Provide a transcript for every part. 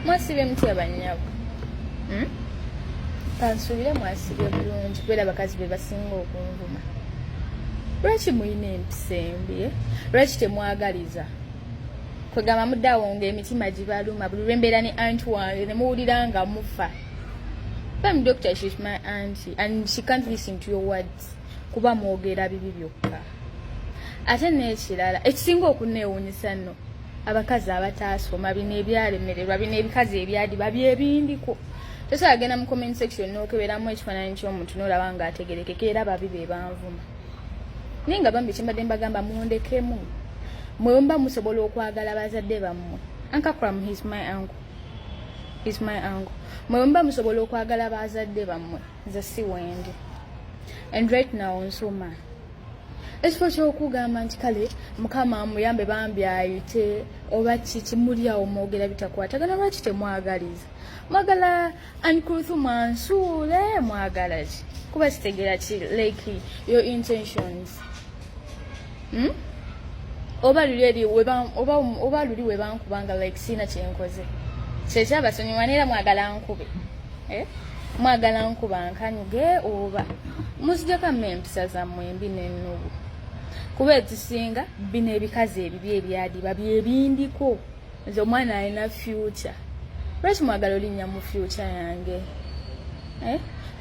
Mwasibye mutya bannyabo? Kansubire mwasibye bulungi kubera abakazi be basinga okunvuma. Lwaki muyina empisa embi? Lwaki temwagaliza? Kwegamba muddawo ng'emitima gibaluma buli lwembeera ne anti wange ne muwulira nga mufa. I'm doctor, she's my auntie and she can't listen to your words. Kuba mwogera bibi byokka. Ate n'ekirala ekisinga okunneewuunyisa nno abakazi abataasoma bino ebyalemererwa bino ebikazi ebyadiba byebindiko. Tosobola agenda mu comment section n'okeberamu ekifaananyi ky'omuntu n'olaba ng'ategerekeka era babi be banvuma. Naye nga bambi kimbadde mbagamba mundekemu. Mwe mba musobola okwagala bazadde bammwe. Uncle Kram, he's my uncle. He's my uncle. Mwe mba musobola okwagala bazadde bammwe. Nze si wendi. And right now nsoma. Ekifo ky'okugamba nti kale mukama amuyambe bambi ayite oba kiki muli awo mwogera bitakwatagana lwaki temwagaliza. Mwagala Ankruthu Mansuule mwagala ki? Kuba kitegera ki like your intentions. Oba luli we bankubanga like sina kyenkoze. Kyekyabasonyiwa neera mwagala nkube. Mwagala nkuba nkanyuge oba muzijjako empisa zammwe embi n'ennubu. Kuba ezisinga bino ebikazi ebibi ebyadiba byebindiko. Nze omwana alina future. Lwaki mwagala olinnya mu future yange?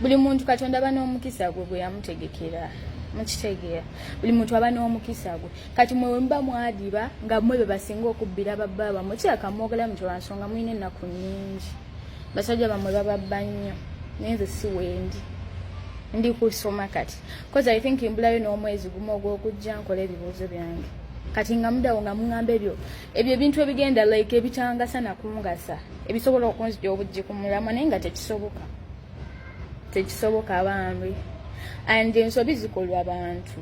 Buli muntu Katonda aba n'omukisa gwe bwe yamutegekera. Mukitegeera. Buli muntu aba n'omukisa gwe. Kati mwe mba mwadiba nga mmwe be basinga okubbira babba bammwe kyakamwogera mu lwansonga mulina ennaku nnyingi. Basajja bammwe bababba nnyo. Naye nze si wendi. Ndi kusoma kati. Because I think imbulayo n'omwezi gumu ogw'okujja nkola ebibuuzo byange. Kati nga mudawo nga muŋŋamba ebyo ebintu ebigenda like ebitangasa na kungasa. Ebisobola okunzija obujji ku mulamwa naye nga tekisoboka. Tekisoboka bambi. And ensobi zikolwa abantu.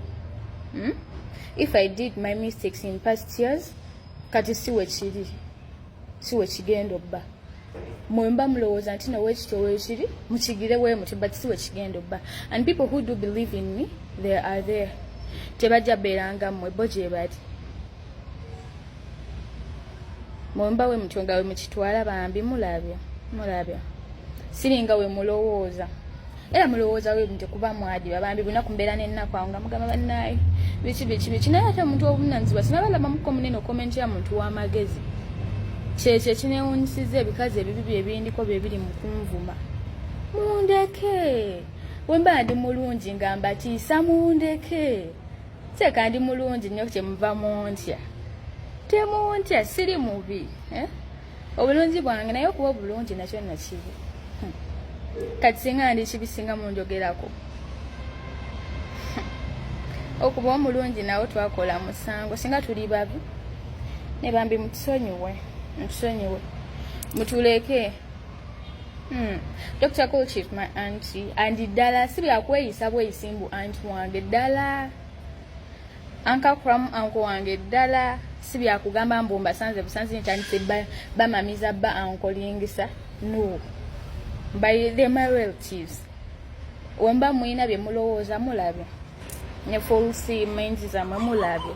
If I did my mistakes in past years, kati siwe kiri. Siwe kigenda obba. Mwemba mulowooza nti nawe ekityo weekiri mukigire bwe muti but siwe kigenda obba. And people who do believe in me, they are there. Tebajja beeranga mmwe bo gye bali. Mwemba we mutyo nga we mukitwala bambi mulabya. Siringa we mulowooza. Era mulowooza we nti kuba mwadiba bambi bunaku mbeera n'ennaku awo nga mugamba bannaaye biki naye ate omuntu obuvunaanyizibwa sinabalaba muko munene okomenti ya muntu w'amagezi. Kyekyo kineewuunyisiza ebikazi ebibi byebindiko bye biri mu kunvuma. Mundeke. We mba ndi mulungi nga mbatiisa mundeke. Teeka ndi mulungi nnyo kyemuva muntya. Temuntya siri mubi. Obulungi bwange naye okuba obulungi nakyo nakibi. Kati singa ndi kibisinga munjogerako. Okuba omulungi nawo twakola musango singa tuli babi. Ne bambi mutusonyiwe. Mutuleke. Dr. Kul, she's my auntie. And dala sibi akweyisa bweyisimbu auntie wange dala. Uncle Kram uncle wange dala. Sibi akugamba mbumba sanze busanzi ntandise bamamiza ba ankolingisa. No. By the my relatives. Wemba mwina bye mulowooza mulabye. Ne false minds za mulabye.